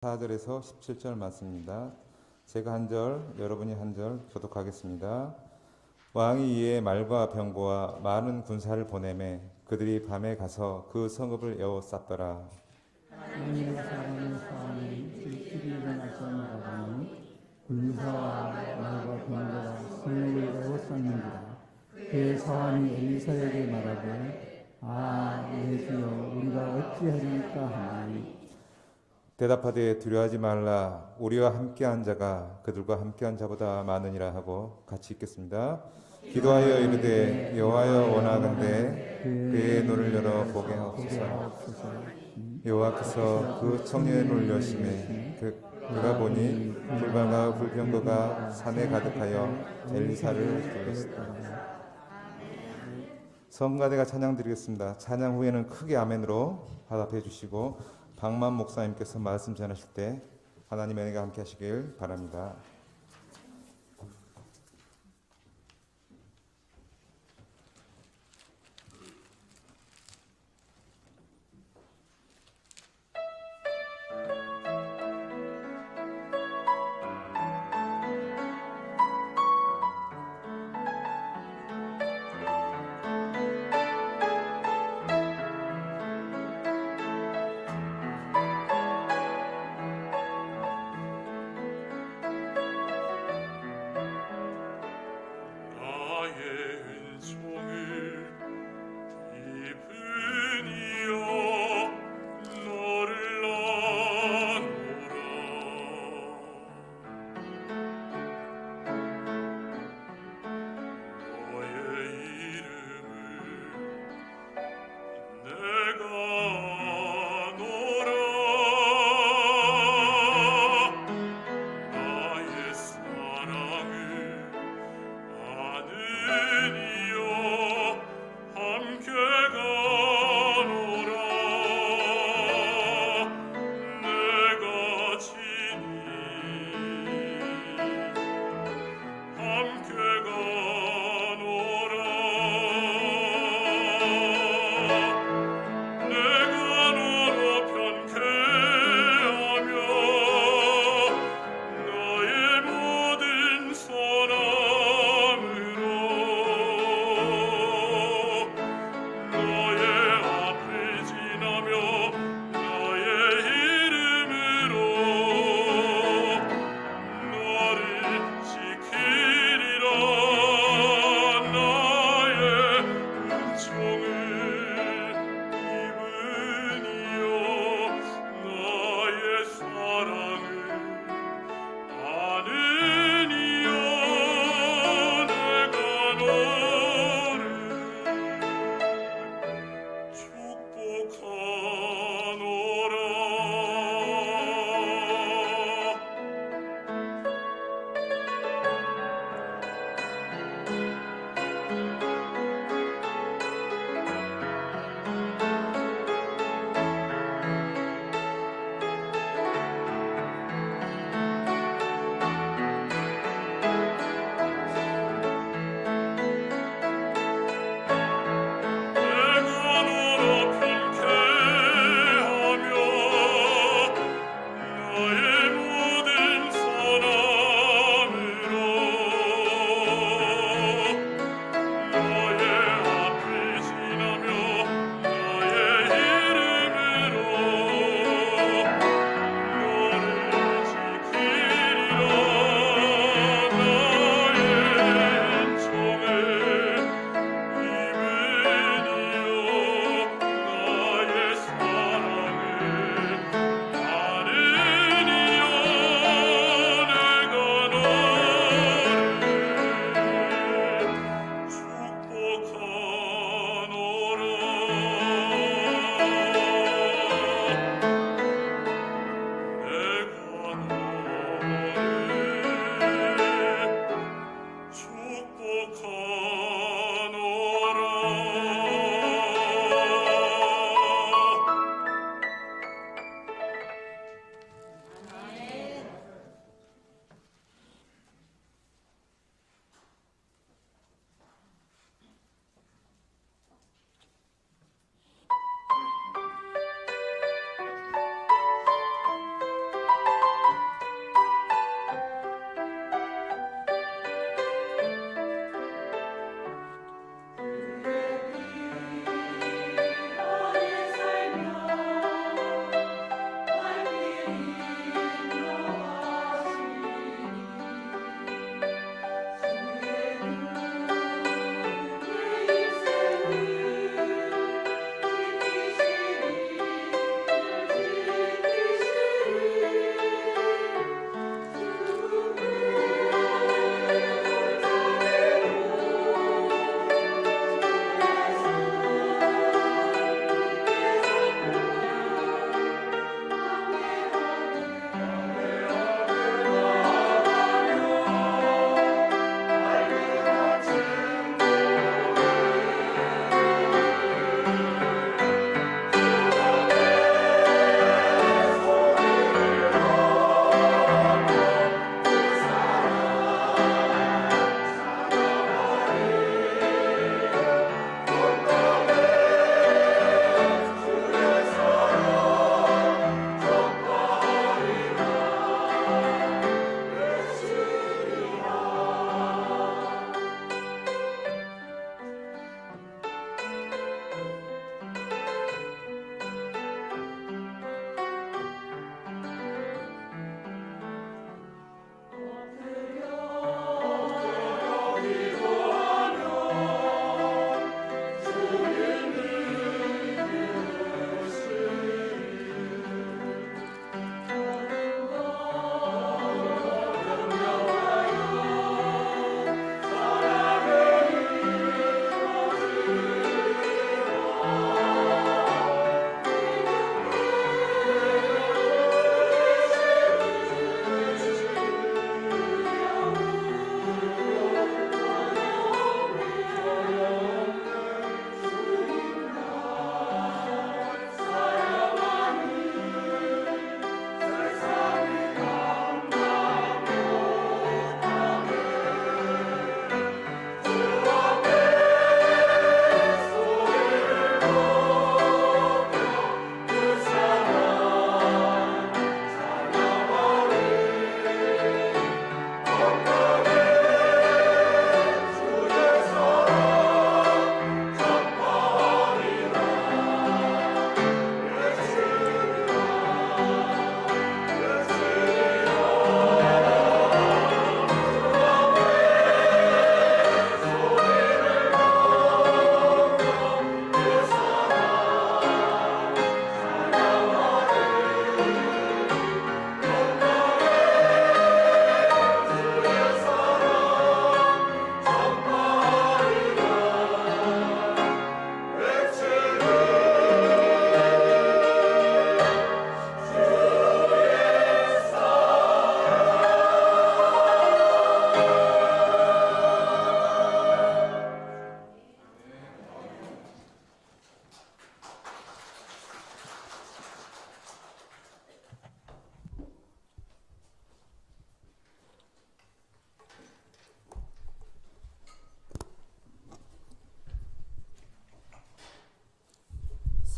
4절에서 17절 말씀입니다. 제가 한 절, 여러분이 한 절 교독하겠습니다. 왕이 이에 말과 병거와 많은 군사를 보내매 그들이 밤에 가서 그 성읍을 에워쌌더라. 하나님의 사랑의 사람이 일찍이 일어나서 나가니 군사와 말과 병거가 성읍을 에워쌌는지라. 그의 사환이 엘리사에게 말하되 내 주여 우리가 어찌하리까 하니 대답하되 두려워하지 말라. 우리와 함께한 자가 그들과 함께한 자보다 많으니라 하고 같이 읽겠습니다. 기도하여 이르되 여호와여 원하건대 그의 눈을 열어 보게 하옵소서. 여호와께서 그 청년의 눈을 여시매 그가 보니 불발과 불병거가 산에 가득하여 엘리사를 둘렀다. 성가대가 찬양 드리겠습니다. 찬양 후에는 크게 아멘으로 화답해 주시고 박만 목사님께서 말씀 전하실 때 하나님의 은혜가 함께 하시길 바랍니다.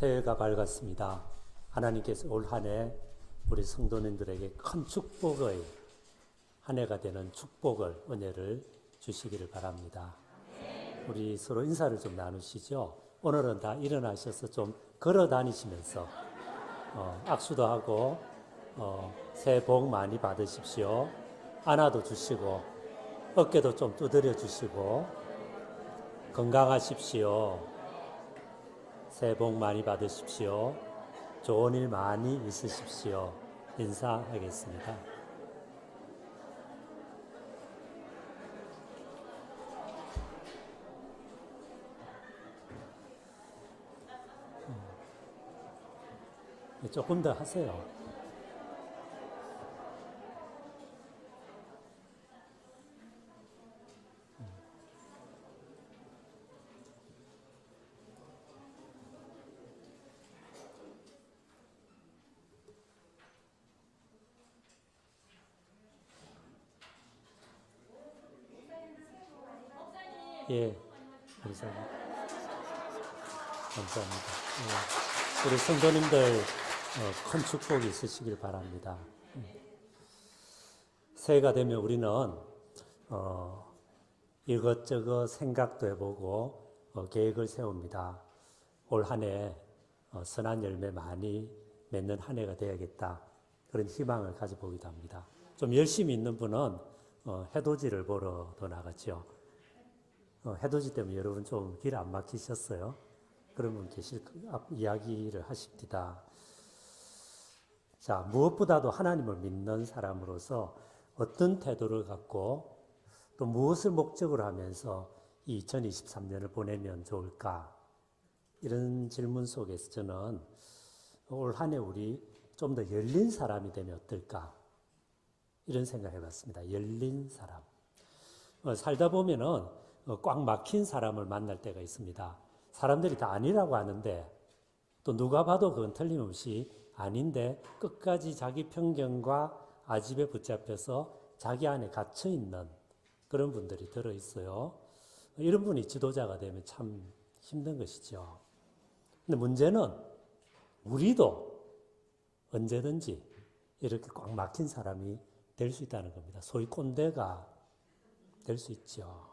새해가 밝았습니다. 하나님께서 올 한 해 우리 성도님들에게 큰 축복의 한 해가 되는 축복을, 은혜를 주시기를 바랍니다. 우리 서로 인사를 좀 나누시죠. 오늘은 다 일어나셔서 좀 걸어 다니시면서 악수도 하고 새해 복 많이 받으십시오. 안아도 주시고 어깨도 좀 두드려 주시고 건강하십시오. 새해 복 많이 받으십시오. 좋은 일 많이 있으십시오. 인사하겠습니다. 조금 더 하세요. 예, 감사합니다. 감사합니다. 예, 우리 성도님들 큰 축복이 있으시길 바랍니다. 새해가 되면 우리는 이것저것 생각도 해보고 계획을 세웁니다. 올 한 해 선한 열매 많이 맺는 한 해가 되어야겠다. 그런 희망을 가져보기도 합니다. 좀 열심히 있는 분은 해돋이를 보러 더 나갔죠. 해돋이 때문에 여러분 좀 길 안 막히셨어요? 그런 분 계실 이야기를 하십니다. 자, 무엇보다도 하나님을 믿는 사람으로서 어떤 태도를 갖고 또 무엇을 목적으로 하면서 이 2023년을 보내면 좋을까? 이런 질문 속에서 저는 올 한 해 우리 좀 더 열린 사람이 되면 어떨까? 이런 생각을 해봤습니다. 열린 사람. 살다 보면은 꽉 막힌 사람을 만날 때가 있습니다. 사람들이 다 아니라고 하는데 또 누가 봐도 그건 틀림없이 아닌데 끝까지 자기 편견과 아집에 붙잡혀서 자기 안에 갇혀 있는 그런 분들이 들어 있어요. 이런 분이 지도자가 되면 참 힘든 것이죠. 근데 문제는 우리도 언제든지 이렇게 꽉 막힌 사람이 될 수 있다는 겁니다. 소위 꼰대가 될 수 있죠.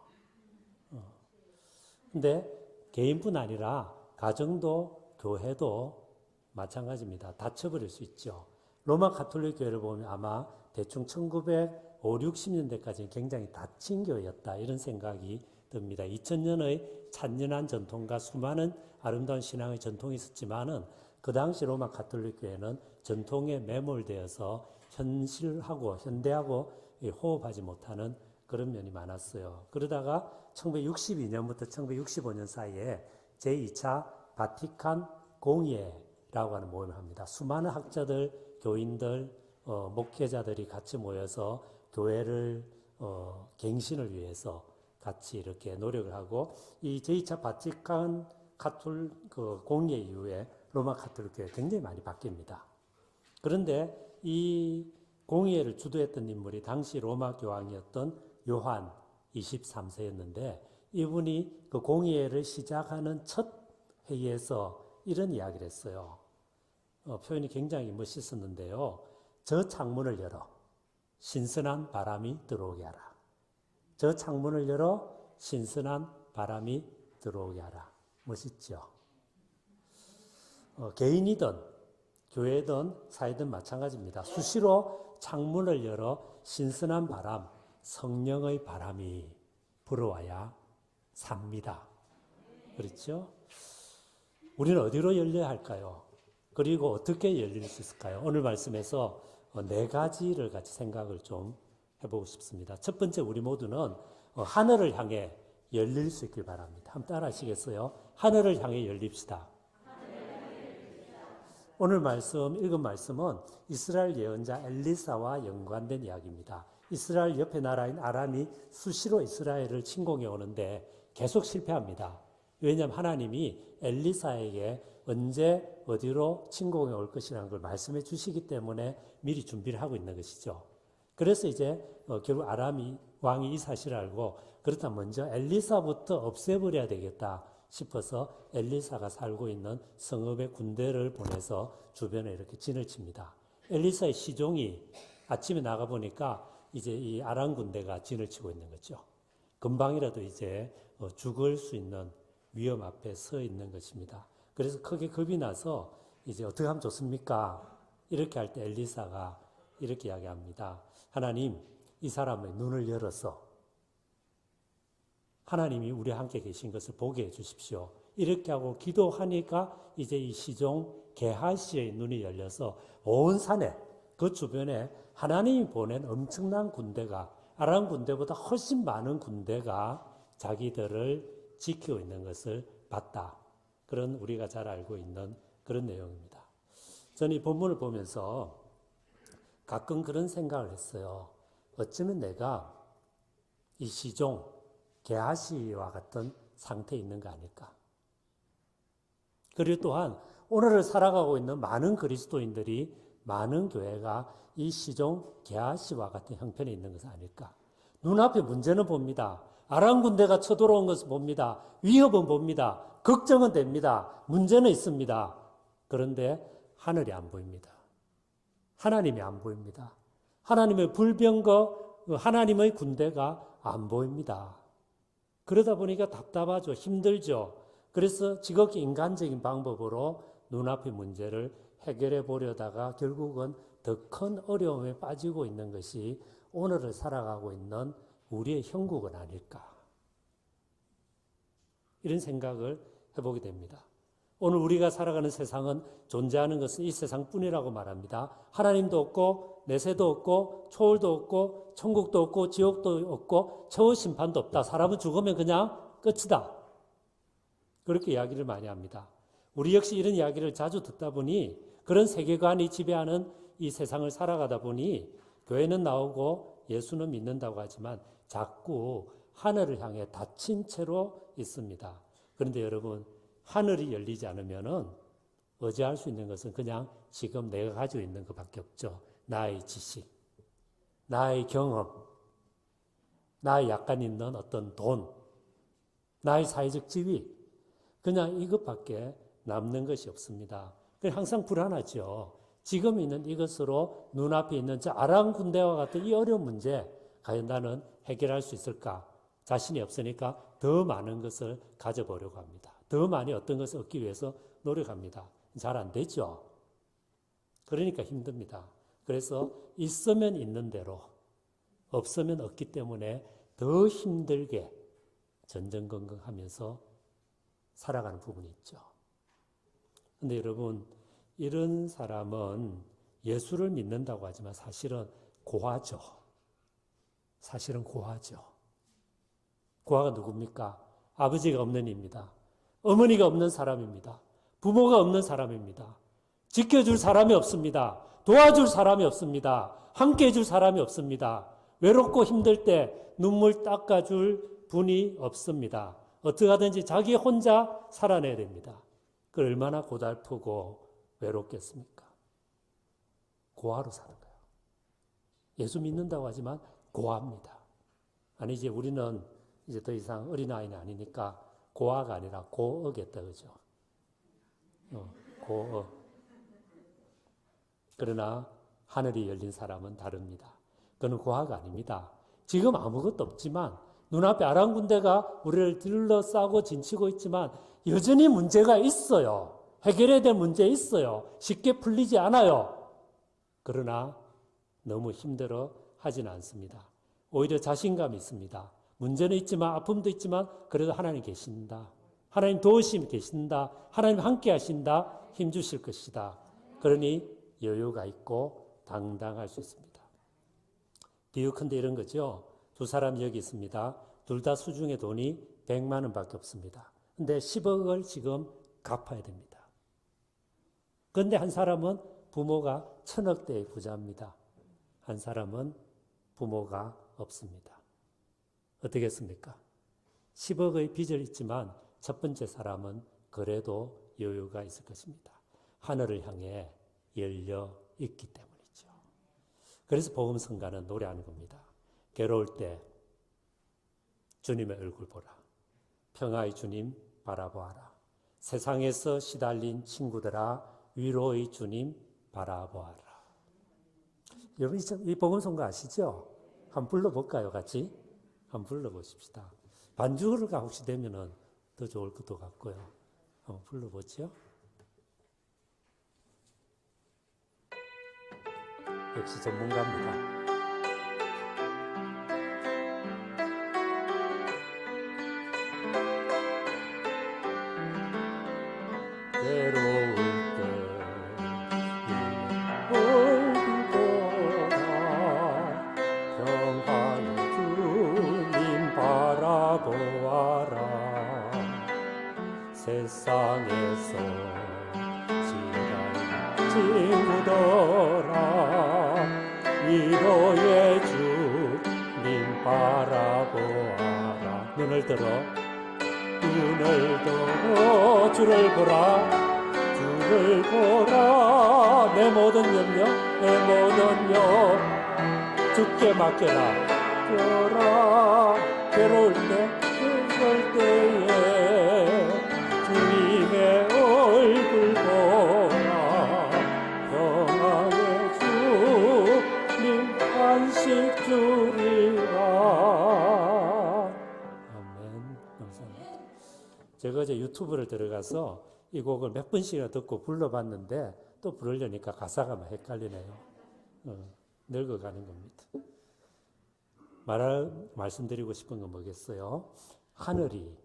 근데 개인뿐 아니라 가정도 교회도 마찬가지입니다. 닫혀버릴 수 있죠. 로마 가톨릭 교회를 보면 아마 대충 1950, 60년대까지는 굉장히 닫힌 교회였다. 이런 생각이 듭니다. 2000년의 찬연한 전통과 수많은 아름다운 신앙의 전통이 있었지만은 그 당시 로마 가톨릭 교회는 전통에 매몰되어서 현실하고 현대하고 호흡하지 못하는 그런 면이 많았어요. 그러다가 1962년부터 1965년 사이에 제2차 바티칸 공의회라고 하는 모임을 합니다. 수많은 학자들, 교인들, 목회자들이 같이 모여서 교회를 갱신을 위해서 같이 이렇게 노력을 하고 이 제2차 바티칸 공의회 이후에 로마 가톨릭 교회가 굉장히 많이 바뀝니다. 그런데 이 공의회를 주도했던 인물이 당시 로마 교황이었던 요한 23세였는데 이분이 그 공의회를 시작하는 첫 회의에서 이런 이야기를 했어요. 표현이 굉장히 멋있었는데요. 저 창문을 열어 신선한 바람이 들어오게 하라. 저 창문을 열어 신선한 바람이 들어오게 하라. 멋있죠? 개인이든 교회든 사회든 마찬가지입니다. 수시로 창문을 열어 신선한 바람, 성령의 바람이 불어와야 삽니다. 그렇죠? 우리는 어디로 열려야 할까요? 그리고 어떻게 열릴 수 있을까요? 오늘 말씀에서 네 가지를 같이 생각을 좀 해보고 싶습니다. 첫 번째, 우리 모두는 하늘을 향해 열릴 수 있길 바랍니다. 한번 따라 하시겠어요? 하늘을 향해 열립시다. 오늘 읽은 말씀은 이스라엘 예언자 엘리사와 연관된 이야기입니다. 이스라엘 옆에 나라인 아람이 수시로 이스라엘을 침공해 오는데 계속 실패합니다. 왜냐하면 하나님이 엘리사에게 언제 어디로 침공해 올 것이라는 걸 말씀해 주시기 때문에 미리 준비를 하고 있는 것이죠. 그래서 이제 결국 아람이 왕이 이 사실을 알고 그렇다면 먼저 엘리사부터 없애버려야 되겠다. 싶어서 엘리사가 살고 있는 성읍의 군대를 보내서 주변에 이렇게 진을 칩니다. 엘리사의 시종이 아침에 나가보니까 이제 이 아람 군대가 진을 치고 있는 거죠. 금방이라도 이제 죽을 수 있는 위험 앞에 서 있는 것입니다. 그래서 크게 겁이 나서 이제 어떻게 하면 좋습니까? 이렇게 할 때 엘리사가 이렇게 이야기합니다. 하나님, 이 사람의 눈을 열어서 하나님이 우리와 함께 계신 것을 보게 해 주십시오. 이렇게 하고 기도하니까 이제 이 시종 게하시의 눈이 열려서 온 산에 그 주변에 하나님이 보낸 엄청난 군대가 아람 군대보다 훨씬 많은 군대가 자기들을 지키고 있는 것을 봤다. 그런 우리가 잘 알고 있는 그런 내용입니다. 저는 이 본문을 보면서 가끔 그런 생각을 했어요. 어쩌면 내가 이 시종 게하시와 같은 상태에 있는 거 아닐까. 그리고 또한 오늘을 살아가고 있는 많은 그리스도인들이 많은 교회가 이 시종 게하시와 같은 형편에 있는 것은 아닐까. 눈앞에 문제는 봅니다. 아람 군대가 쳐들어온 것을 봅니다. 위협은 봅니다. 걱정은 됩니다. 문제는 있습니다. 그런데 하늘이 안 보입니다. 하나님이 안 보입니다. 하나님의 불병거, 하나님의 군대가 안 보입니다. 그러다 보니까 답답하죠. 힘들죠. 그래서 지극히 인간적인 방법으로 눈앞의 문제를 해결해 보려다가 결국은 더 큰 어려움에 빠지고 있는 것이 오늘을 살아가고 있는 우리의 형국은 아닐까. 이런 생각을 해보게 됩니다. 오늘 우리가 살아가는 세상은 존재하는 것은 이 세상뿐이라고 말합니다. 하나님도 없고 내세도 없고 초월도 없고 천국도 없고 지옥도 없고 최후 심판도 없다. 사람은 죽으면 그냥 끝이다. 그렇게 이야기를 많이 합니다. 우리 역시 이런 이야기를 자주 듣다 보니 그런 세계관이 지배하는 이 세상을 살아가다 보니 교회는 나오고 예수는 믿는다고 하지만 자꾸 하늘을 향해 닫힌 채로 있습니다. 그런데 여러분, 하늘이 열리지 않으면은 의지할 수 있는 것은 그냥 지금 내가 가지고 있는 것밖에 없죠. 나의 지식, 나의 경험, 나의 약간 있는 어떤 돈, 나의 사회적 지위, 그냥 이것밖에 남는 것이 없습니다. 항상 불안하죠. 지금 있는 이것으로 눈앞에 있는 저 아람 군대와 같은 이 어려운 문제, 과연 나는 해결할 수 있을까? 자신이 없으니까 더 많은 것을 가져보려고 합니다. 더 많이 어떤 것을 얻기 위해서 노력합니다. 잘 안 되죠. 그러니까 힘듭니다. 그래서 있으면 있는 대로, 없으면 없기 때문에 더 힘들게 전전긍긍하면서 살아가는 부분이 있죠. 그런데 여러분, 이런 사람은 예수를 믿는다고 하지만 사실은 고아죠. 사실은 고아죠. 고아가 누굽니까? 아버지가 없는 입니다. 어머니가 없는 사람입니다. 부모가 없는 사람입니다. 지켜줄 사람이 없습니다. 도와줄 사람이 없습니다. 함께 해줄 사람이 없습니다. 외롭고 힘들 때 눈물 닦아줄 분이 없습니다. 어떻게 하든지 자기 혼자 살아내야 됩니다. 그 얼마나 고달프고 외롭겠습니까? 고아로 사는 거예요. 예수 믿는다고 하지만 고아입니다. 아니, 이제 우리는 이제 더 이상 어린아이는 아니니까 고아가 아니라 고어겠다, 그죠? 고어. 그러나 하늘이 열린 사람은 다릅니다. 그는 고아가 아닙니다. 지금 아무것도 없지만 눈앞에 아람 군대가 우리를 둘러싸고 진치고 있지만 여전히 문제가 있어요. 해결해야 될 문제 있어요. 쉽게 풀리지 않아요. 그러나 너무 힘들어 하진 않습니다. 오히려 자신감이 있습니다. 문제는 있지만 아픔도 있지만 그래도 하나님 계신다. 하나님 도우심이 계신다. 하나님 함께 하신다. 힘주실 것이다. 그러니 여유가 있고 당당할 수 있습니다. 비유컨대 이런 거죠. 두 사람이 여기 있습니다. 둘 다 수중에 돈이 100만 원밖에 없습니다. 근데 10억을 지금 갚아야 됩니다. 그런데 한 사람은 부모가 1000억대의 부자입니다. 한 사람은 부모가 없습니다. 어떻게 했습니까? 10억의 빚을 있지만 첫 번째 사람은 그래도 여유가 있을 것입니다. 하늘을 향해 열려 있기 때문이죠. 그래서 복음성가는 노래하는 겁니다. 괴로울 때 주님의 얼굴 보라. 평화의 주님 바라보아라. 세상에서 시달린 친구들아 위로의 주님 바라보아라. 여러분 이 복음성가 아시죠? 한번 불러볼까요? 같이? 한번 불러보십시다. 반주가 혹시 되면은 더 좋을 것도 같고요. 한번 불러보죠. 역시 전문가입니다. 외로울 때 얼굴 보라 평안의 주님 바라보아라 세상에서 지나는 친구들아 위로의 주님 바라보아라 눈을 들어 주를 보라 주를 보라 내 모든 염려 내 모든 염 주께 맡겨라 펴라 괴로울 때에 주님의 얼굴 보라 평안의 주님 안식 주리라. 아멘. 감사합니다. 제가 이제 유튜브를 들어가서 이 곡을 몇 번씩이나 듣고 불러봤는데 또 부르려니까 가사가 막 헷갈리네요. 늙어가는 겁니다. 말씀드리고 싶은 건 뭐겠어요? 하늘이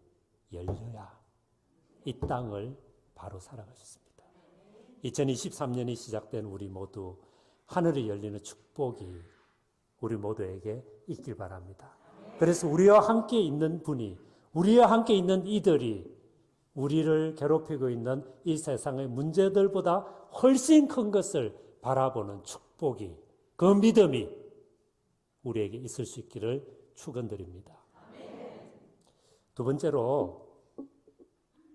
열려야 이 땅을 바로 살아갈 수 있습니다. 2023년이 시작된 우리 모두 하늘이 열리는 축복이 우리 모두에게 있길 바랍니다. 그래서 우리와 함께 있는 분이 우리와 함께 있는 이들이 우리를 괴롭히고 있는 이 세상의 문제들보다 훨씬 큰 것을 바라보는 축복이 그 믿음이 우리에게 있을 수 있기를 축원드립니다. 두 번째로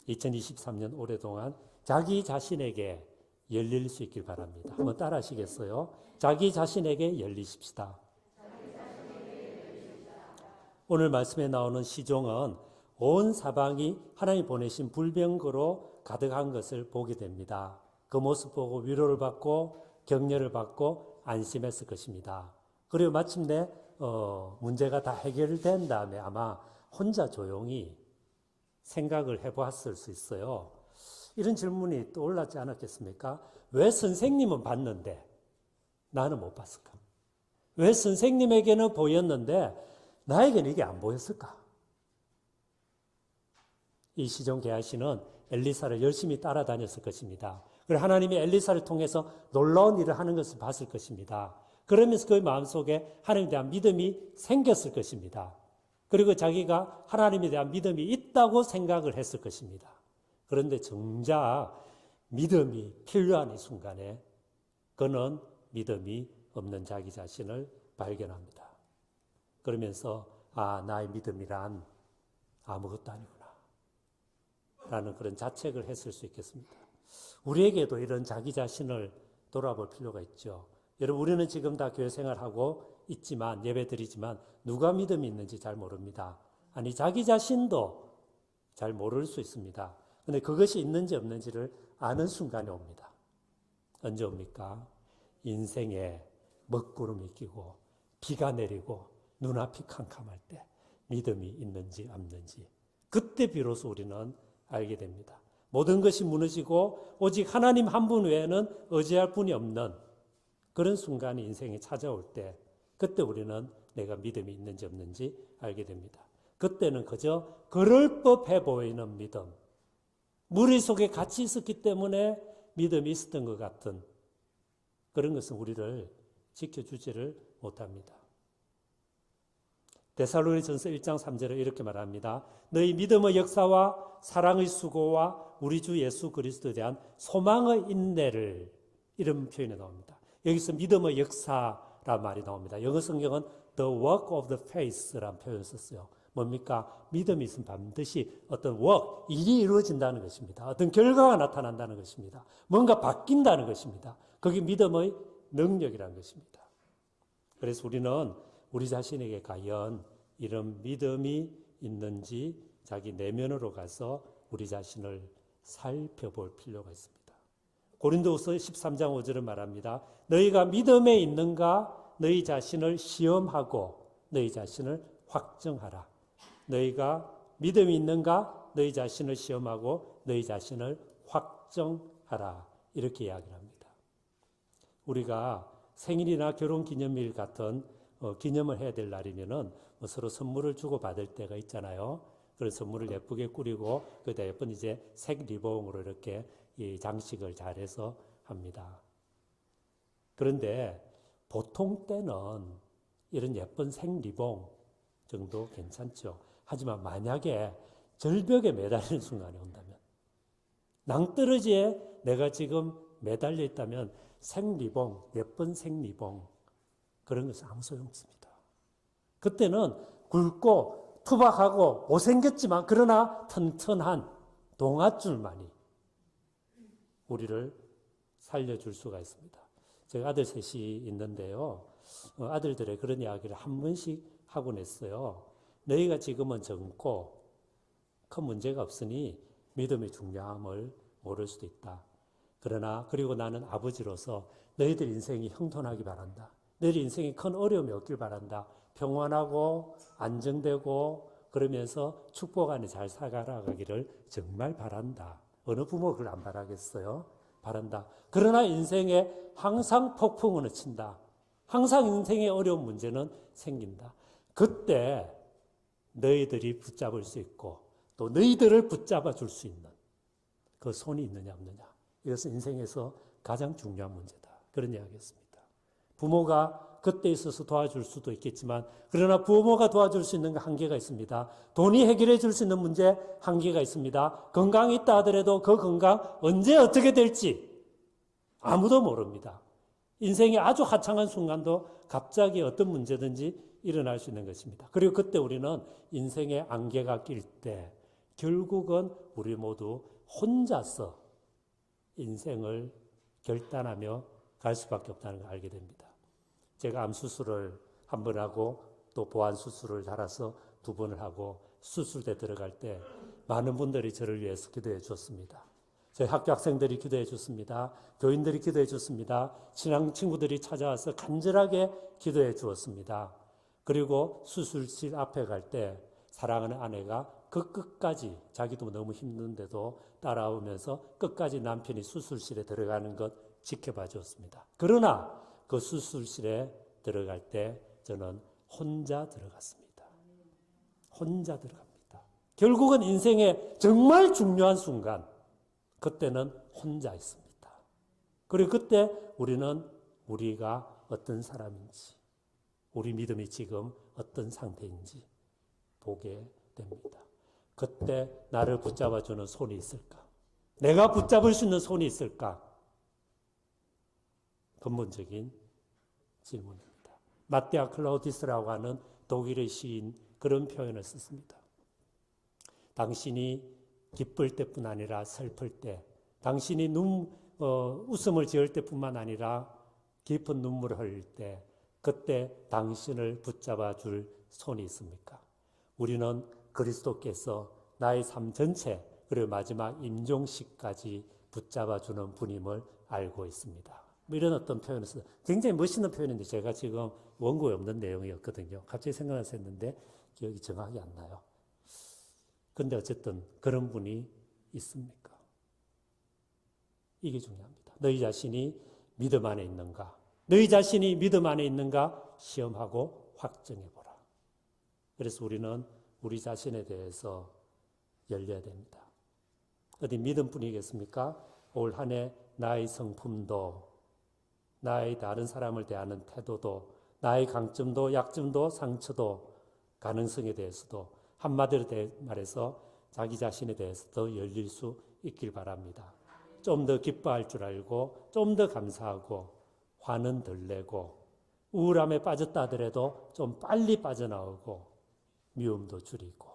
2023년 올해 동안 자기 자신에게 열릴 수 있길 바랍니다. 한번 따라 하시겠어요? 자기 자신에게 열리십시다. 오늘 말씀에 나오는 시종은 온 사방이 하나님 보내신 불병거로 가득한 것을 보게 됩니다. 그 모습 보고 위로를 받고 격려를 받고 안심했을 것입니다. 그리고 마침내 문제가 다 해결된 다음에 아마 혼자 조용히 생각을 해보았을 수 있어요. 이런 질문이 떠올랐지 않았겠습니까? 왜 선생님은 봤는데 나는 못 봤을까? 왜 선생님에게는 보였는데 나에게는 이게 안 보였을까? 이 시종 게하시는 엘리사를 열심히 따라다녔을 것입니다. 그리고 하나님이 엘리사를 통해서 놀라운 일을 하는 것을 봤을 것입니다. 그러면서 그의 마음속에 하나님에 대한 믿음이 생겼을 것입니다. 그리고 자기가 하나님에 대한 믿음이 있다고 생각을 했을 것입니다. 그런데 정작 믿음이 필요한 이 순간에 그는 믿음이 없는 자기 자신을 발견합니다. 그러면서 나의 믿음이란 아무것도 아니구나 라는 그런 자책을 했을 수 있겠습니다. 우리에게도 이런 자기 자신을 돌아볼 필요가 있죠. 여러분 우리는 지금 다 교회 생활하고 있지만 예배드리지만 누가 믿음이 있는지 잘 모릅니다. 아니 자기 자신도 잘 모를 수 있습니다. 그런데 그것이 있는지 없는지를 아는 순간이 옵니다. 언제 옵니까? 인생에 먹구름이 끼고 비가 내리고 눈앞이 캄캄할 때 믿음이 있는지 없는지 그때 비로소 우리는 알게 됩니다. 모든 것이 무너지고 오직 하나님 한 분 외에는 의지할 분이 없는 그런 순간이 인생에 찾아올 때 그때 우리는 내가 믿음이 있는지 없는지 알게 됩니다. 그때는 그저 그럴 법해 보이는 믿음, 무리 속에 같이 있었기 때문에 믿음이 있었던 것 같은 그런 것은 우리를 지켜주지를 못합니다. 데살로니전서 1장 3절에 이렇게 말합니다. 너희 믿음의 역사와 사랑의 수고와 우리 주 예수 그리스도에 대한 소망의 인내를 이런 표현이 나옵니다. 여기서 믿음의 역사란 말이 나옵니다. 영어 성경은 the work of the faith라는 표현을 썼어요. 뭡니까? 믿음이 있으면 반드시 어떤 work, 일이 이루어진다는 것입니다. 어떤 결과가 나타난다는 것입니다. 뭔가 바뀐다는 것입니다. 그게 믿음의 능력이라는 것입니다. 그래서 우리는 우리 자신에게 과연 이런 믿음이 있는지 자기 내면으로 가서 우리 자신을 살펴볼 필요가 있습니다. 고린도후서 13장 5절은 말합니다. 너희가 믿음에 있는가 너희 자신을 시험하고 너희 자신을 확정하라. 너희가 믿음이 있는가 너희 자신을 시험하고 너희 자신을 확정하라. 이렇게 이야기를 합니다. 우리가 생일이나 결혼기념일 같은 기념을 해야 될 날이면은 서로 선물을 주고 받을 때가 있잖아요. 그런 선물을 예쁘게 꾸리고 그다 예쁜 이제 색 리본으로 이렇게 이 장식을 잘해서 합니다. 그런데 보통 때는 이런 예쁜 색 리본 정도 괜찮죠. 하지만 만약에 절벽에 매달리는 순간이 온다면, 낭떠러지에 내가 지금 매달려 있다면 색 리본, 예쁜 색 리본 그런 것은 아무 소용없습니다. 그때는 굵고 투박하고 못생겼지만 그러나 튼튼한 동아줄만이 우리를 살려줄 수가 있습니다. 제가 아들 셋이 있는데요. 아들들의 그런 이야기를 한 번씩 하곤 했어요. 너희가 지금은 젊고 큰 문제가 없으니 믿음의 중요함을 모를 수도 있다. 그러나 그리고 나는 아버지로서 너희들 인생이 형통하기 바란다. 너희들 인생에 큰 어려움이 없길 바란다. 평안하고 안정되고 그러면서 축복 안에 잘 살아가기를 정말 바란다. 어느 부모가 그걸 안 바라겠어요? 바란다. 그러나 인생에 항상 폭풍우는 친다. 항상 인생의 어려운 문제는 생긴다. 그때 너희들이 붙잡을 수 있고 또 너희들을 붙잡아 줄 수 있는 그 손이 있느냐 없느냐. 이것은 인생에서 가장 중요한 문제다. 그런 이야기였습니다. 부모가 그때 있어서 도와줄 수도 있겠지만 그러나 부모가 도와줄 수 있는 한계가 있습니다. 돈이 해결해 줄 수 있는 문제 한계가 있습니다. 건강이 있다 하더라도 그 건강 언제 어떻게 될지 아무도 모릅니다. 인생의 아주 하찮은 순간도 갑자기 어떤 문제든지 일어날 수 있는 것입니다. 그리고 그때 우리는 인생의 안개가 낄 때 결국은 우리 모두 혼자서 인생을 결단하며 갈 수밖에 없다는 걸 알게 됩니다. 제가 암 수술을 한 번 하고 또 보안 수술을 달아서 2번을 하고 수술대 들어갈 때 많은 분들이 저를 위해서 기도해 주었습니다. 저희 학교 학생들이 기도해 줬습니다. 교인들이 기도해 줬습니다. 친한 친구들이 찾아와서 간절하게 기도해 주었습니다. 그리고 수술실 앞에 갈 때 사랑하는 아내가 그 끝까지 자기도 너무 힘든데도 따라오면서 끝까지 남편이 수술실에 들어가는 것 지켜봐 줬습니다. 그러나 그 수술실에 들어갈 때 저는 혼자 들어갔습니다. 혼자 들어갑니다. 결국은 인생의 정말 중요한 순간, 그때는 혼자 있습니다. 그리고 그때 우리가 어떤 사람인지, 우리 믿음이 지금 어떤 상태인지 보게 됩니다. 그때 나를 붙잡아주는 손이 있을까? 내가 붙잡을 수 있는 손이 있을까? 근본적인 질문입니다. 마티아 클라우디스라고 하는 독일의 시인 그런 표현을 썼습니다. 당신이 기쁠 때뿐 아니라 슬플 때, 당신이 웃음을 지을 때뿐만 아니라 깊은 눈물을 흘릴 때, 그때 당신을 붙잡아 줄 손이 있습니까? 우리는 그리스도께서 나의 삶 전체 그리고 마지막 임종식까지 붙잡아 주는 분임을 알고 있습니다. 이런 어떤 표현을 써요. 굉장히 멋있는 표현인데 제가 지금 원고에 없는 내용이었거든요. 갑자기 생각나서 했는데 기억이 정확히 안 나요. 근데 어쨌든 그런 분이 있습니까? 이게 중요합니다. 너희 자신이 믿음 안에 있는가? 너희 자신이 믿음 안에 있는가? 시험하고 확정해보라. 그래서 우리는 우리 자신에 대해서 열려야 됩니다. 어디 믿음뿐이겠습니까? 올 한 해 나의 성품도, 나의 다른 사람을 대하는 태도도, 나의 강점도 약점도 상처도 가능성에 대해서도 한마디로 말해서 자기 자신에 대해서도 열릴 수 있길 바랍니다. 좀 더 기뻐할 줄 알고 좀 더 감사하고 화는 덜 내고 우울함에 빠졌다 하더라도 좀 빨리 빠져나오고 미움도 줄이고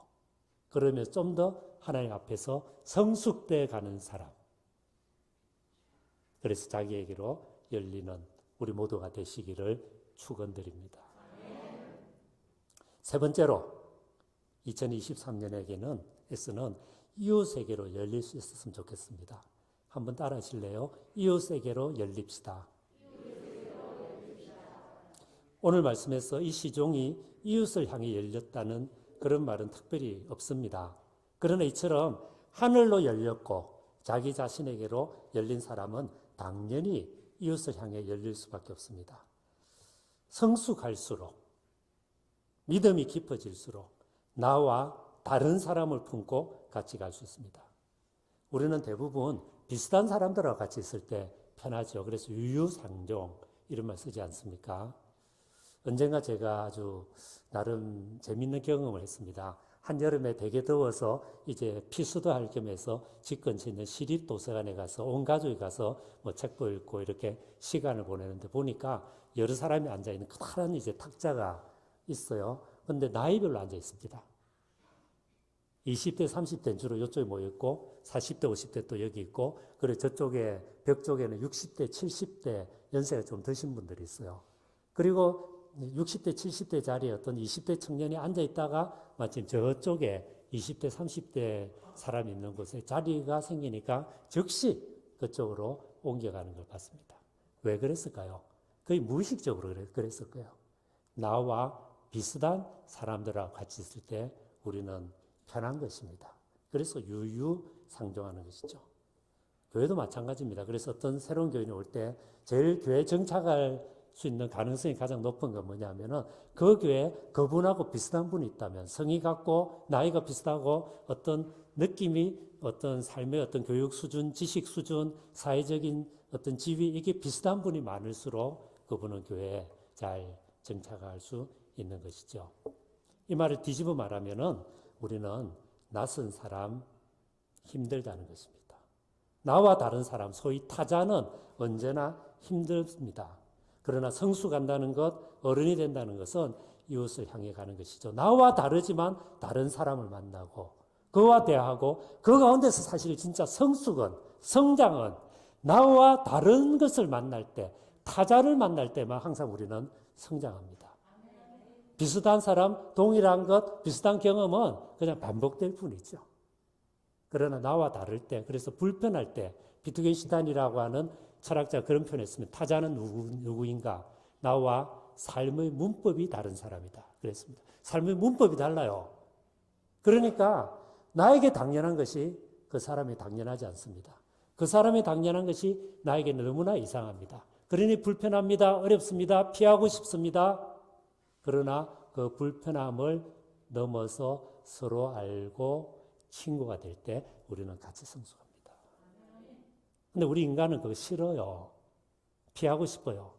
그러면 좀 더 하나님 앞에서 성숙돼 가는 사람. 그래서 자기에게로 열리는 우리 모두가 되시기를 축원드립니다. 세 번째로 2023년에게는 에서는 이웃에게로 열릴 수 있었으면 좋겠습니다. 한번 따라 하실래요? 이웃에게로 열립시다. 오늘 말씀에서 이 시종이 이웃을 향해 열렸다는 그런 말은 특별히 없습니다. 그러나 이처럼 하늘로 열렸고 자기 자신에게로 열린 사람은 당연히 이웃을 향해 열릴 수밖에 없습니다. 성숙할수록, 믿음이 깊어질수록 나와 다른 사람을 품고 같이 갈 수 있습니다. 우리는 대부분 비슷한 사람들하고 같이 있을 때 편하죠. 그래서 유유상종 이런 말 쓰지 않습니까? 언젠가 제가 아주 나름 재밌는 경험을 했습니다. 한여름에 되게 더워서 이제 피수도 할 겸해서 집 근처에 있는 시립도서관에 가서 온 가족이 가서 뭐 책도 읽고 이렇게 시간을 보내는데 보니까 여러 사람이 앉아있는 커다란 이제 탁자가 있어요. 근데 나이별로 앉아 있습니다. 20대, 30대는 주로 이쪽에 모여있고 40대, 50대 또 여기 있고 그리고 저쪽에 벽 쪽에는 60대, 70대 연세가 좀 드신 분들이 있어요. 그리고 60대, 70대 자리에 어떤 20대 청년이 앉아있다가 마침 저쪽에 20대, 30대 사람이 있는 곳에 자리가 생기니까 즉시 그쪽으로 옮겨가는 걸 봤습니다. 왜 그랬을까요? 거의 무의식적으로 그랬을 거예요. 나와 비슷한 사람들하고 같이 있을 때 우리는 편한 것입니다. 그래서 유유상종하는 것이죠. 교회도 마찬가지입니다. 그래서 어떤 새로운 교인이 올 때 제일 교회 정착할 수 있는 가능성이 가장 높은 건 뭐냐면은 그 교회에 그분하고 비슷한 분이 있다면 성이 같고 나이가 비슷하고 어떤 느낌이 어떤 삶의 어떤 교육 수준, 지식 수준, 사회적인 어떤 지위 이게 비슷한 분이 많을수록 그분은 교회에 잘 정착할 수 있는 것이죠. 이 말을 뒤집어 말하면은 우리는 낯선 사람 힘들다는 것입니다. 나와 다른 사람, 소위 타자는 언제나 힘듭니다. 그러나 성수 간다는 것, 어른이 된다는 것은 이웃을 향해 가는 것이죠. 나와 다르지만 다른 사람을 만나고 그와 대하고 그 가운데서 사실 진짜 성숙은, 성장은 나와 다른 것을 만날 때, 타자를 만날 때만 항상 우리는 성장합니다. 비슷한 사람, 동일한 것, 비슷한 경험은 그냥 반복될 뿐이죠. 그러나 나와 다를 때, 그래서 불편할 때, 비트겐슈타인이라고 하는 철학자가 그런 표현을 했습니다. 타자는 누구인가? 나와 삶의 문법이 다른 사람이다. 그랬습니다. 삶의 문법이 달라요. 그러니까 나에게 당연한 것이 그 사람이 당연하지 않습니다. 그 사람이 당연한 것이 나에게 너무나 이상합니다. 그러니 불편합니다. 어렵습니다. 피하고 싶습니다. 그러나 그 불편함을 넘어서 서로 알고 친구가 될 때 우리는 같이 성숙합니다. 근데 우리 인간은 그거 싫어요. 피하고 싶어요.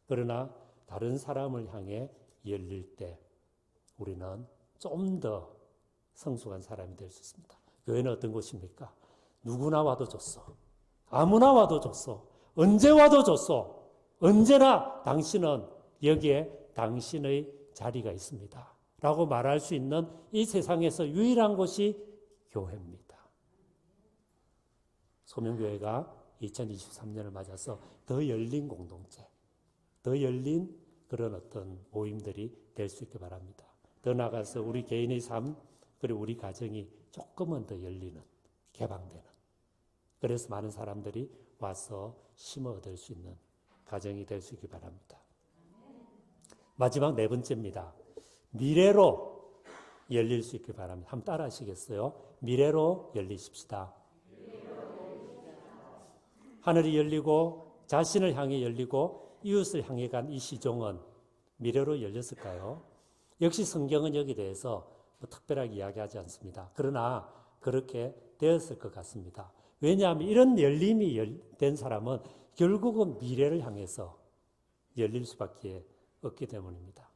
그러나 다른 사람을 향해 열릴 때 우리는 좀 더 성숙한 사람이 될 수 있습니다. 교회는 어떤 곳입니까? 누구나 와도 좋소. 아무나 와도 좋소. 언제 와도 좋소. 언제나 당신은 여기에 당신의 자리가 있습니다. 라고 말할 수 있는 이 세상에서 유일한 곳이 교회입니다. 소명교회가 2023년을 맞아서 더 열린 공동체, 더 열린 그런 어떤 모임들이 될 수 있게 바랍니다. 더 나아가서 우리 개인의 삶, 그리고 우리 가정이 조금은 더 열리는, 개방되는. 그래서 많은 사람들이 와서 심어 얻을 수 있는 가정이 될 수 있기 바랍니다. 마지막 네 번째입니다. 미래로 열릴 수 있기 바랍니다. 한번 따라 하시겠어요? 미래로 열리십시다. 하늘이 열리고 자신을 향해 열리고 이웃을 향해 간 이 시종은 미래로 열렸을까요? 역시 성경은 여기에 대해서 뭐 특별하게 이야기하지 않습니다. 그러나 그렇게 되었을 것 같습니다. 왜냐하면 이런 열림이 된 사람은 결국은 미래를 향해서 열릴 수밖에 없기 때문입니다.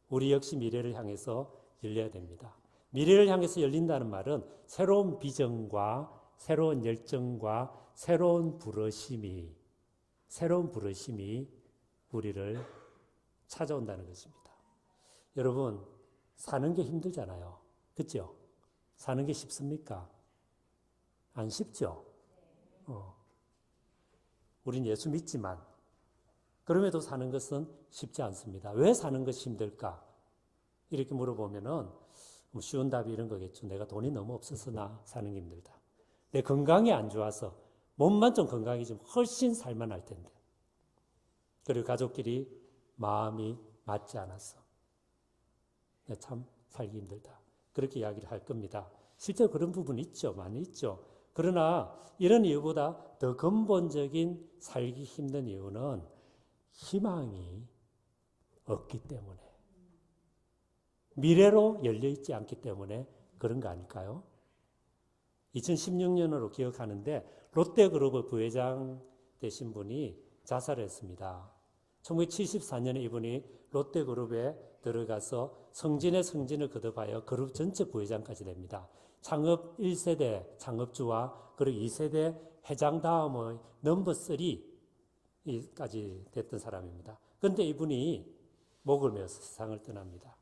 우리 역시 미래를 향해서 열려야 됩니다. 미래를 향해서 열린다는 말은 새로운 비전과 새로운 열정과 새로운 부르심이 우리를 찾아온다는 것입니다. 여러분, 사는 게 힘들잖아요. 그렇죠? 사는 게 쉽습니까? 안 쉽죠? 우린 예수 믿지만 그럼에도 사는 것은 쉽지 않습니다. 왜 사는 것이 힘들까? 이렇게 물어보면은 쉬운 답이 이런 거겠죠. 내가 돈이 너무 없어서 나 사는 게 힘들다. 내 건강이 안 좋아서 몸만 좀 건강해지면 훨씬 살만할 텐데. 그리고 가족끼리 마음이 맞지 않아서 참 살기 힘들다. 그렇게 이야기를 할 겁니다. 실제로 그런 부분이 있죠. 많이 있죠. 그러나 이런 이유보다 더 근본적인 살기 힘든 이유는 희망이 없기 때문에, 미래로 열려있지 않기 때문에 그런 거 아닐까요? 2016년으로 기억하는데 롯데그룹의 부회장 되신 분이 자살했습니다. 1974년에 이분이 롯데그룹에 들어가서 성진의 성진을 거듭하여 그룹 전체 부회장까지 됩니다. 창업 1세대 창업주와 그리고 2세대 회장 다음의 넘버 3까지 됐던 사람입니다. 그런데 이분이 목을 메어서 세상을 떠납니다.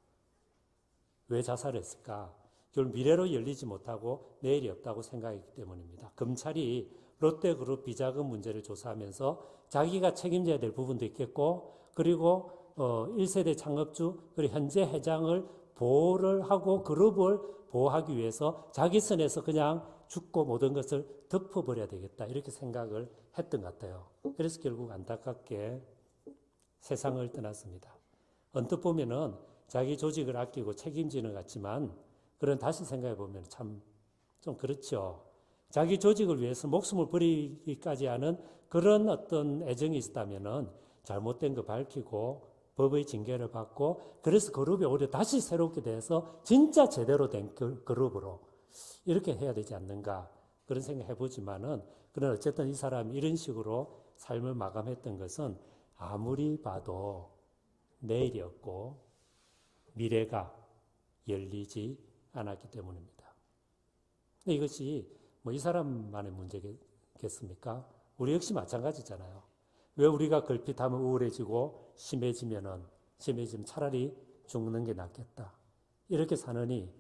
왜 자살했을까? 결국 미래로 열리지 못하고 내일이 없다고 생각했기 때문입니다. 검찰이 롯데그룹 비자금 문제를 조사하면서 자기가 책임져야 될 부분도 있겠고, 그리고 1세대 창업주 그리고 현재 회장을 보호를 하고 그룹을 보호하기 위해서 자기 선에서 그냥 죽고 모든 것을 덮어버려야 되겠다 이렇게 생각을 했던 것 같아요. 그래서 결국 안타깝게 세상을 떠났습니다. 언뜻 보면은 자기 조직을 아끼고 책임지는 것 같지만, 그런 다시 생각해 보면 참 좀 그렇죠. 자기 조직을 위해서 목숨을 버리기까지 하는 그런 어떤 애정이 있었다면은 잘못된 거 밝히고 법의 징계를 받고, 그래서 그룹이 오히려 다시 새롭게 돼서 진짜 제대로 된 그룹으로 이렇게 해야 되지 않는가, 그런 생각 해보지만은, 그런 어쨌든 이 사람이 이런 식으로 삶을 마감했던 것은 아무리 봐도 내일이 없고 미래가 열리지 않았기 때문입니다. 근데 이것이 뭐 이 사람만의 문제겠습니까? 우리 역시 마찬가지잖아요. 왜 우리가 걸핏하면 우울해지고 심해지면 차라리 죽는 게 낫겠다, 이렇게 사느니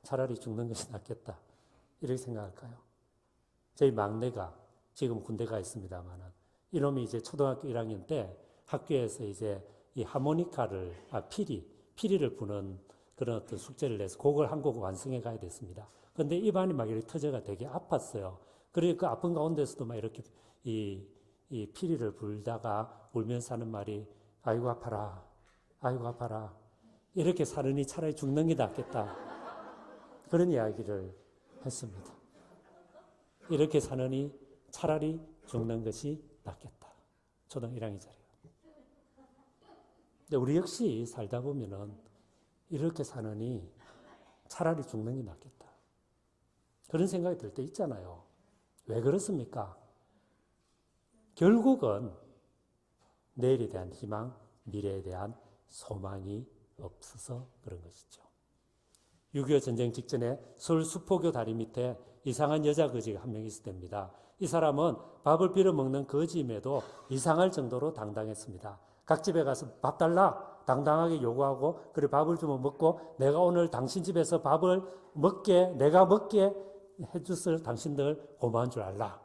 차라리 죽는 것이 낫겠다, 이렇게 생각할까요? 저희 막내가 지금 군대 가 있습니다만은, 이놈이 이제 초등학교 1학년 때 학교에서 이제 이 하모니카를, 피리를 부는 그런 어떤 숙제를 내서 그걸 한 곡 완성해 가야 됐습니다. 근데 입안이 막 이렇게 터져가 되게 아팠어요. 그리고 그 아픈 가운데서도 막 이렇게 이 피리를 불다가 울면서 하는 말이, 아이고 아파라, 아이고 아파라, 이렇게 사느니 차라리 죽는 게 낫겠다, 그런 이야기를 했습니다. 이렇게 사느니 차라리 죽는 것이 낫겠다. 초등 1학년짜리. 근데 우리 역시 살다 보면은 이렇게 사느니 차라리 죽는 게 낫겠다, 그런 생각이 들 때 있잖아요. 왜 그렇습니까? 결국은 내일에 대한 희망, 미래에 대한 소망이 없어서 그런 것이죠. 6.25 전쟁 직전에 서울 수포교 다리 밑에 이상한 여자 거지가 한 명 있었답니다. 이 사람은 밥을 빌어먹는 거지임에도 이상할 정도로 당당했습니다. 각 집에 가서 밥 달라 당당하게 요구하고, 그리고 밥을 주면 먹고, 내가 오늘 당신 집에서 밥을 내가 먹게 해줬을 당신들 고마운 줄 알라,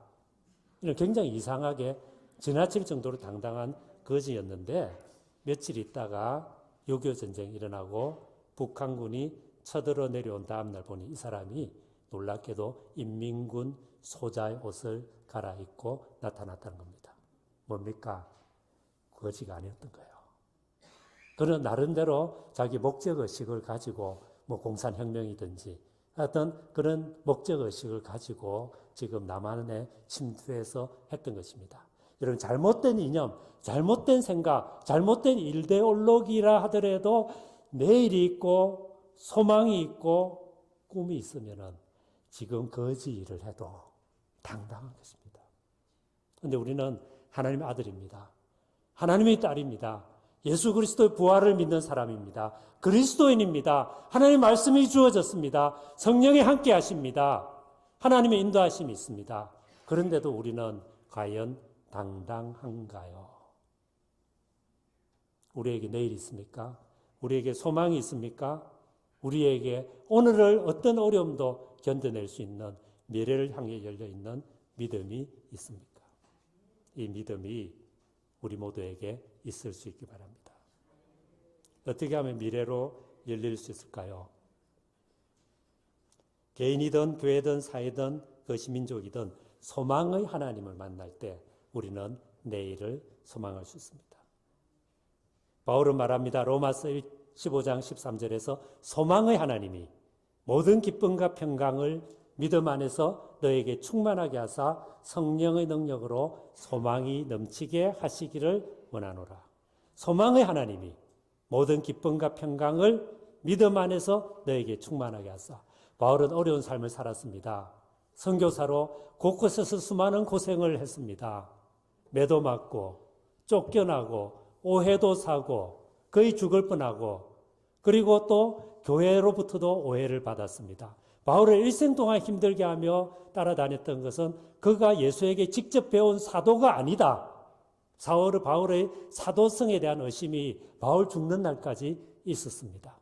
이런 굉장히 이상하게 지나칠 정도로 당당한 거지였는데, 며칠 있다가 6.25 전쟁이 일어나고 북한군이 쳐들어 내려온 다음날 보니 이 사람이 놀랍게도 인민군 소자의 옷을 갈아입고 나타났다는 겁니다. 뭡니까? 거지가 아니었던 거예요. 그는 나름대로 자기 목적의식을 가지고 뭐 공산혁명이든지 어떤 그런 목적의식을 가지고 지금 남한에 침투해서 했던 것입니다. 여러분, 잘못된 이념, 잘못된 생각, 잘못된 이데올로기라 하더라도 내일이 있고 소망이 있고 꿈이 있으면은 지금 거지 일을 해도 당당한 것입니다. 그런데 우리는 하나님의 아들입니다. 하나님의 딸입니다. 예수 그리스도의 부활을 믿는 사람입니다. 그리스도인입니다. 하나님의 말씀이 주어졌습니다. 성령이 함께 하십니다. 하나님의 인도하심이 있습니다. 그런데도 우리는 과연 당당한가요? 우리에게 내일이 있습니까? 우리에게 소망이 있습니까? 우리에게 오늘을 어떤 어려움도 견뎌낼 수 있는 미래를 향해 열려있는 믿음이 있습니까? 이 믿음이 우리 모두에게 있을 수 있기 바랍니다. 어떻게 하면 미래로 열릴 수 있을까요? 개인이든 교회든 사회든 그것이 민족이든 소망의 하나님을 만날 때 우리는 내일을 소망할 수 있습니다. 바울은 말합니다. 로마서 15장 13절에서 소망의 하나님이 모든 기쁨과 평강을 믿음 안에서 너에게 충만하게 하사 성령의 능력으로 소망이 넘치게 하시기를 원하노라. 소망의 하나님이 모든 기쁨과 평강을 믿음 안에서 너에게 충만하게 하사. 바울은 어려운 삶을 살았습니다. 선교사로 곳곳에서 수많은 고생을 했습니다. 매도 맞고 쫓겨나고 오해도 사고 거의 죽을 뻔하고 그리고 또 교회로부터도 오해를 받았습니다. 바울을 일생 동안 힘들게 하며 따라다녔던 것은 그가 예수에게 직접 배운 사도가 아니다. 바울의 사도성에 대한 의심이 바울 죽는 날까지 있었습니다.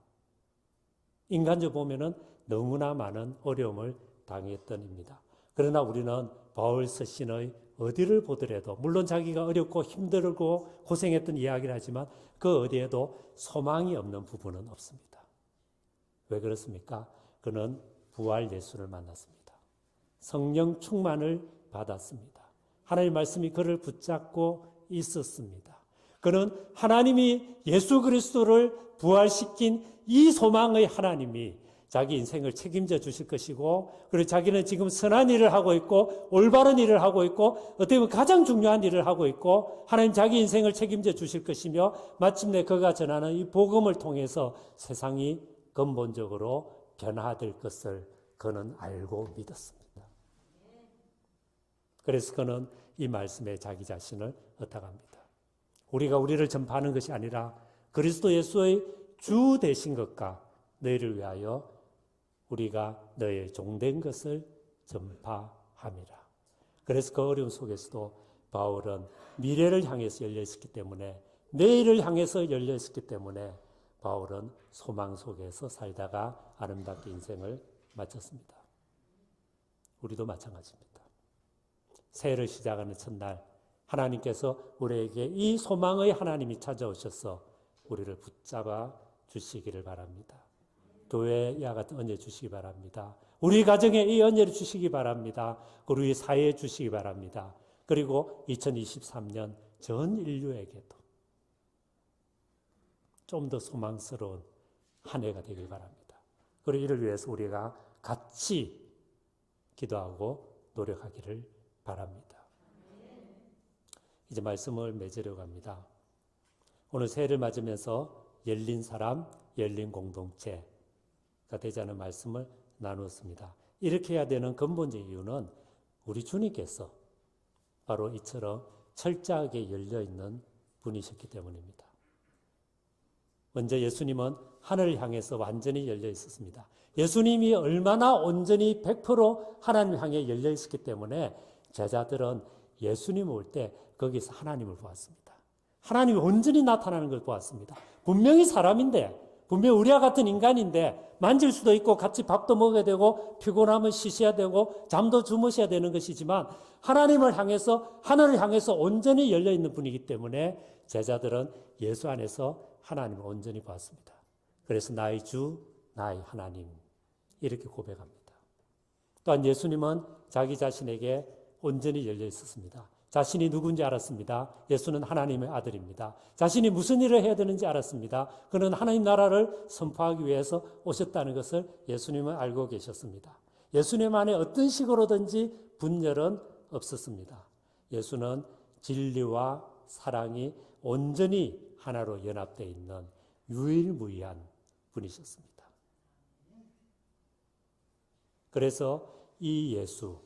인간적으로 보면은 너무나 많은 어려움을 당했던입니다. 그러나 우리는 바울 서신의 어디를 보더라도 물론 자기가 어렵고 힘들고 고생했던 이야기를 하지만 그 어디에도 소망이 없는 부분은 없습니다. 왜 그렇습니까? 그는 부활 예수를 만났습니다. 성령 충만을 받았습니다. 하나님의 말씀이 그를 붙잡고 있었습니다. 그는 하나님이 예수 그리스도를 부활시킨 이 소망의 하나님이 자기 인생을 책임져 주실 것이고 그리고 자기는 지금 선한 일을 하고 있고 올바른 일을 하고 있고 어떻게 보면 가장 중요한 일을 하고 있고 하나님 자기 인생을 책임져 주실 것이며 마침내 그가 전하는 이 복음을 통해서 세상이 근본적으로 변화될 것을 그는 알고 믿었습니다. 그래서 그는 이 말씀에 자기 자신을 얻어갑니다. 우리가 우리를 전파하는 것이 아니라 그리스도 예수의 주 되신 것과 너희를 위하여 우리가 너의 종된 것을 전파함이라. 그래서 그 어려움 속에서도 바울은 미래를 향해서 열려 있었기 때문에 내일을 향해서 열려 있었기 때문에 바울은 소망 속에서 살다가 아름답게 인생을 마쳤습니다. 우리도 마찬가지입니다. 새해를 시작하는 첫날 하나님께서 우리에게 이 소망의 하나님이 찾아오셔서 우리를 붙잡아 주시기를 바랍니다. 교회와 같은 은혜 주시기 바랍니다. 우리 가정에 이 은혜를 주시기 바랍니다. 우리 사회에 주시기 바랍니다. 그리고 2023년 전 인류에게도 좀 더 소망스러운 한 해가 되길 바랍니다. 그리고 이를 위해서 우리가 같이 기도하고 노력하기를 바랍니다. 이제 말씀을 맺으려고 합니다. 오늘 새해를 맞으면서 열린 사람, 열린 공동체가 되자는 말씀을 나누었습니다. 이렇게 해야 되는 근본적인 이유는 우리 주님께서 바로 이처럼 철저하게 열려있는 분이셨기 때문입니다. 먼저 예수님은 하늘을 향해서 완전히 열려 있었습니다. 예수님이 얼마나 온전히 100% 하나님을 향해 열려 있었기 때문에 제자들은 예수님 올 때 거기서 하나님을 보았습니다. 하나님이 온전히 나타나는 걸 보았습니다. 분명히 사람인데, 분명히 우리와 같은 인간인데 만질 수도 있고 같이 밥도 먹어야 되고 피곤하면 쉬셔야 되고 잠도 주무셔야 되는 것이지만 하나님을 향해서 하늘을 향해서 온전히 열려 있는 분이기 때문에 제자들은 예수 안에서 하나님을 온전히 보았습니다. 그래서 나의 주, 나의 하나님 이렇게 고백합니다. 또한 예수님은 자기 자신에게 온전히 열려 있었습니다. 자신이 누군지 알았습니다. 예수는 하나님의 아들입니다. 자신이 무슨 일을 해야 되는지 알았습니다. 그는 하나님 나라를 선포하기 위해서 오셨다는 것을 예수님은 알고 계셨습니다. 예수님 안에 어떤 식으로든지 분열은 없었습니다. 예수는 진리와 사랑이 온전히 하나로 연합되어 있는 유일무이한 분이셨습니다. 그래서 이 예수를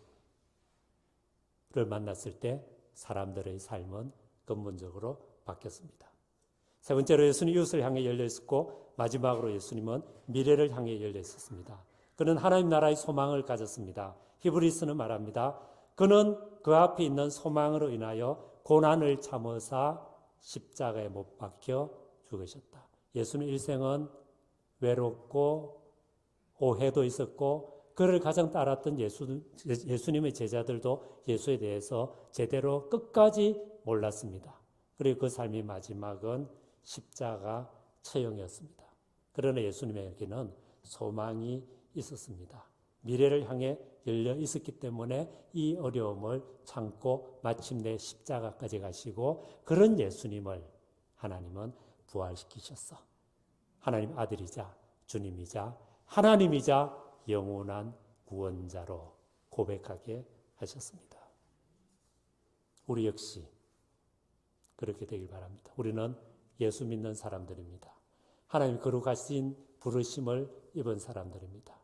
만났을 때 사람들의 삶은 근본적으로 바뀌었습니다. 세 번째로 예수는 이웃을 향해 열려 있었고 마지막으로 예수님은 미래를 향해 열려 있었습니다. 그는 하나님 나라의 소망을 가졌습니다. 히브리서는 말합니다. 그는 그 앞에 있는 소망으로 인하여 고난을 참으사 십자가에 못 박혀 죽으셨다. 예수님 일생은 외롭고 오해도 있었고 그를 가장 따랐던 예수님의 제자들도 예수에 대해서 제대로 끝까지 몰랐습니다. 그리고 그 삶의 마지막은 십자가 처형이었습니다. 그러나 예수님에게는 소망이 있었습니다. 미래를 향해 열려 있었기 때문에 이 어려움을 참고 마침내 십자가까지 가시고 그런 예수님을 하나님은 부활시키셨어. 하나님 아들이자 주님이자 하나님이자 영원한 구원자로 고백하게 하셨습니다. 우리 역시 그렇게 되길 바랍니다. 우리는 예수 믿는 사람들입니다. 하나님 거룩하신 부르심을 입은 사람들입니다.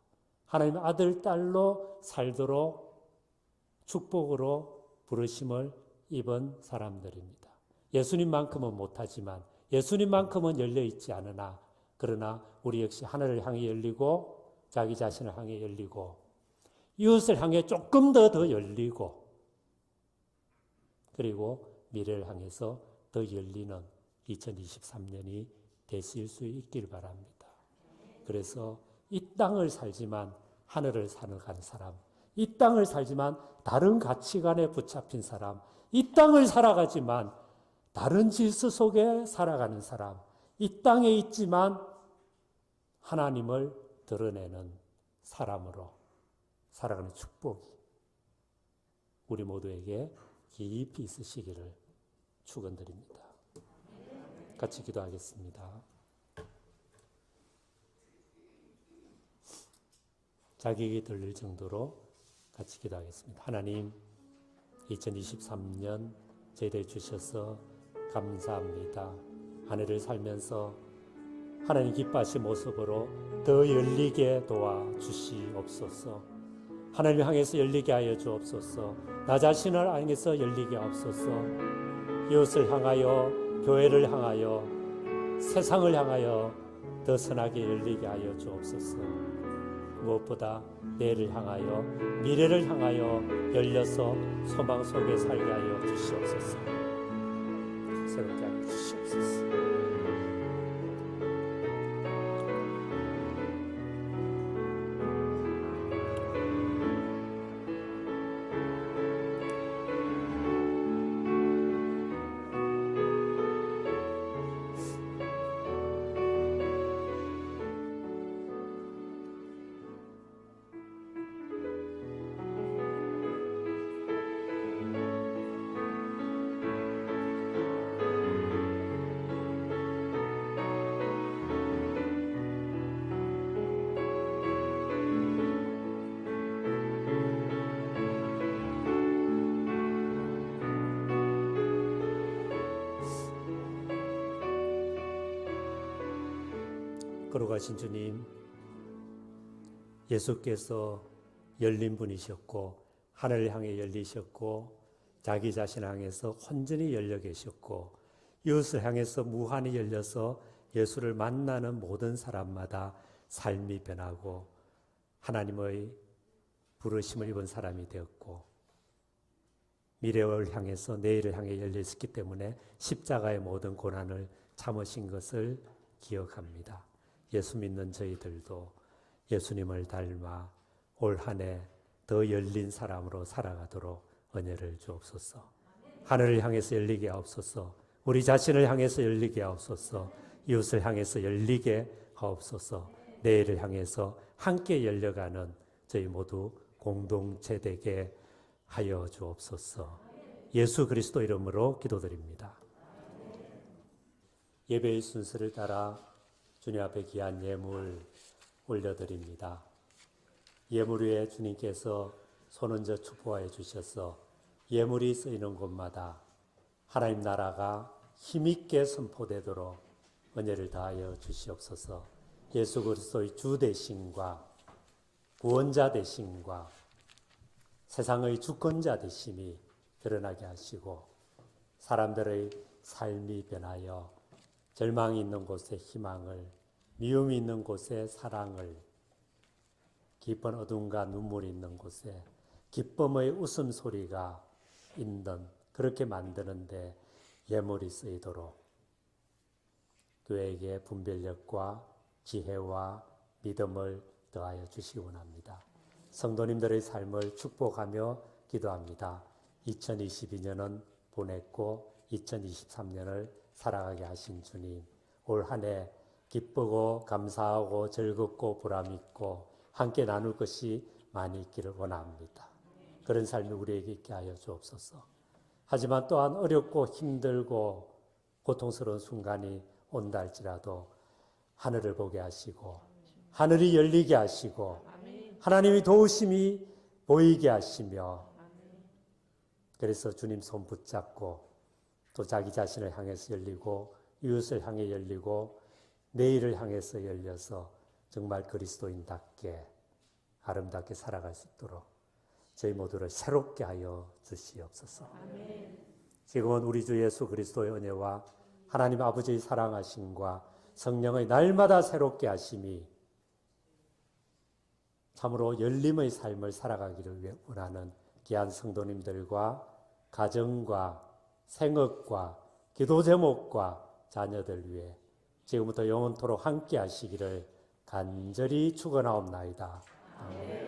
하나님 아들, 딸로 살도록 축복으로 부르심을 입은 사람들입니다. 예수님만큼은 못하지만 예수님만큼은 열려있지 않으나 그러나 우리 역시 하늘을 향해 열리고 자기 자신을 향해 열리고 이웃을 향해 조금 더 열리고 그리고 미래를 향해서 더 열리는 2023년이 되실 수 있길 바랍니다. 그래서 이 땅을 살지만 하늘을 살아가는 사람, 이 땅을 살지만 다른 가치관에 붙잡힌 사람, 이 땅을 살아가지만 다른 질서 속에 살아가는 사람, 이 땅에 있지만 하나님을 드러내는 사람으로 살아가는 축복이 우리 모두에게 깊이 있으시기를 축원드립니다. 같이 기도하겠습니다. 자기에게 들릴 정도로 같이 기도하겠습니다. 하나님, 2023년 저희들 주셔서 감사합니다. 한 해를 살면서 하나님 기뻐하신 모습으로 더 열리게 도와주시옵소서. 하나님 향해서 열리게 하여 주옵소서. 나 자신을 향해서 열리게 하옵소서. 이웃을 향하여, 교회를 향하여, 세상을 향하여 더 선하게 열리게 하여 주옵소서. 무엇보다 내일을 향하여, 미래를 향하여 열려서 소망 속에 살게 하여 주시옵소서. 새롭게 하여 주시옵소서. 걸어가신 주님, 예수께서 열린 분이셨고 하늘을 향해 열리셨고 자기 자신을 향해서 온전히 열려 계셨고 이웃을 향해서 무한히 열려서 예수를 만나는 모든 사람마다 삶이 변하고 하나님의 부르심을 입은 사람이 되었고 미래를 향해서 내일을 향해 열려 있었기 때문에 십자가의 모든 고난을 참으신 것을 기억합니다. 예수 믿는 저희들도 예수님을 닮아 올 한 해 더 열린 사람으로 살아가도록 은혜를 주옵소서. 하늘을 향해서 열리게 하옵소서. 우리 자신을 향해서 열리게 하옵소서. 이웃을 향해서 열리게 하옵소서. 내일을 향해서 함께 열려가는 저희 모두 공동체 되게 하여 주옵소서. 예수 그리스도 이름으로 기도드립니다. 예배의 순서를 따라 주님 앞에 귀한 예물 올려드립니다. 예물 위에 주님께서 손 얹어 축복하여 주셔서 예물이 쓰이는 곳마다 하나님 나라가 힘있게 선포되도록 은혜를 다하여 주시옵소서. 예수 그리스도의 주 되심과 구원자 되심과 세상의 주권자 되심이 드러나게 하시고 사람들의 삶이 변하여 절망이 있는 곳에 희망을, 미움이 있는 곳에 사랑을, 깊은 어둠과 눈물이 있는 곳에 기쁨의 웃음소리가 있는 그렇게 만드는데 예물이 쓰이도록 교회에게 분별력과 지혜와 믿음을 더하여 주시기 원합니다. 성도님들의 삶을 축복하며 기도합니다. 2022년은 보냈고 2023년을 살아가게 하신 주님, 올 한 해 기쁘고 감사하고 즐겁고 보람있고 함께 나눌 것이 많이 있기를 원합니다. 그런 삶이 우리에게 있게 하여 주옵소서. 하지만 또한 어렵고 힘들고 고통스러운 순간이 온다 할지라도 하늘을 보게 하시고 하늘이 열리게 하시고 하나님의 도우심이 보이게 하시며 그래서 주님 손 붙잡고 또 자기 자신을 향해서 열리고 이웃을 향해 열리고 내일을 향해서 열려서 정말 그리스도인답게 아름답게 살아갈 수 있도록 저희 모두를 새롭게 하여 주시옵소서. 지금은 우리 주 예수 그리스도의 은혜와 하나님 아버지의 사랑하심과 성령의 날마다 새롭게 하심이 참으로 열림의 삶을 살아가기를 원하는 귀한 성도님들과 가정과 생업과 기도 제목과 자녀들 위해 지금부터 영원토록 함께 하시기를 간절히 축원하옵나이다. 아멘.